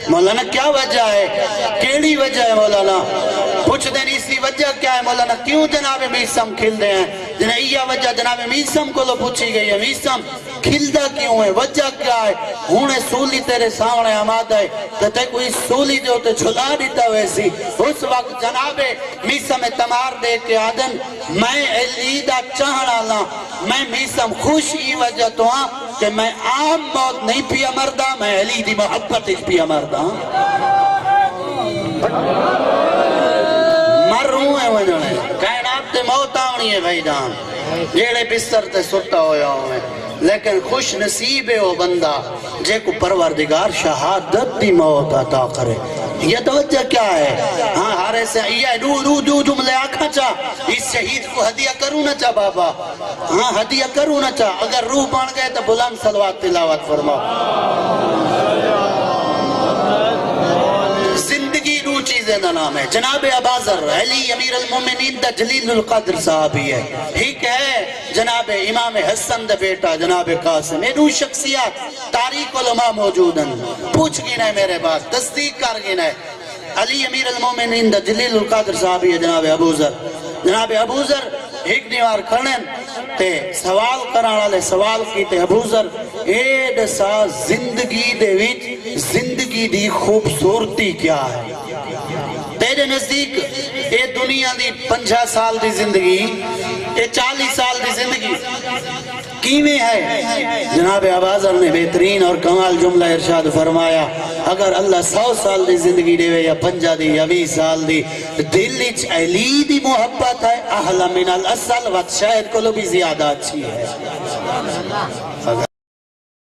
مولانا کیا وجہ ہے؟ کیڑی وجہ ہے مولانا؟ پوچھ دیں اسی وجہ کیا ہے مولانا؟ کیوں جناب میسم کھل دے ہیں؟ جنہیں یہ وجہ جناب میسم کو لو پوچھی گئی ہے، میسم کھلدہ کیوں ہے؟ وجہ کیا ہے؟ ہونے سولی تیرے سامنے آماد ہے تو تے کوئی سولی جو تے چھلا دیتا ویسی. اس وقت جناب میسم تمار دے کے آدن میں علیدہ چاہنا لا، میں میسم خوش ہی وجہ تو ہاں کہ میں عام موت نہیں پیا مردہ، میں علی دی محبت اس پیا مردہ. مر رہوں ہے وجہ کائنات تے موت آنی ہے بھائی جان، جیڑے بستر تے ستا ہویا ہوئے. لیکن خوش نصیب ہے وہ بندہ جے کو پروردگار شہادت دی موت عطا کرے. یہ توجہ کیا ہے؟ ہاں ہارے سے یہ دو جملے آکھا چاہ اس شہید کو ہدیہ کروں نہ چاہ بابا، ہاں ہدیہ کروں نہ چاہ. اگر روح بن گئے تو بلند صلوات تلاوت فرماؤ. زندگی دو چیزیں دا نام ہے. جناب ابازر علی امیر المومنین دا جلیل القدر صحابی ہے، ٹھیک ہے. جناب امام حسن دا بیٹا جناب قاسم، یہ دو شخصیات تاریخ علماء موجود ہیں. پوچھ گی نہیں میرے بات، تصدیق کر گی نہیں. علی امیر المومنین دا جلیل القدر صحابی ہے جناب ابوذر. جناب ابوذر ایک دیوار کھڑن تے سوال کران والے سوال کی تے ابوذر اے دسا زندگی دے وچ زندگی دی خوبصورتی کیا ہے؟ تیرے نزدیک اے دنیا دی 50 سال دی زندگی، اے 40 سال دی زندگی کیویں ہے؟ جناب ابوذر نے بہترین اور کمال جملہ ارشاد فرمایا، اگر اللہ 100 سال دی زندگی دے یا 50 دی یا 20 سال دی، دل اچ علی دی محبت ہے احلی من الاصل، وقت شاید کو لو بھی زیادہ اچھی ہے.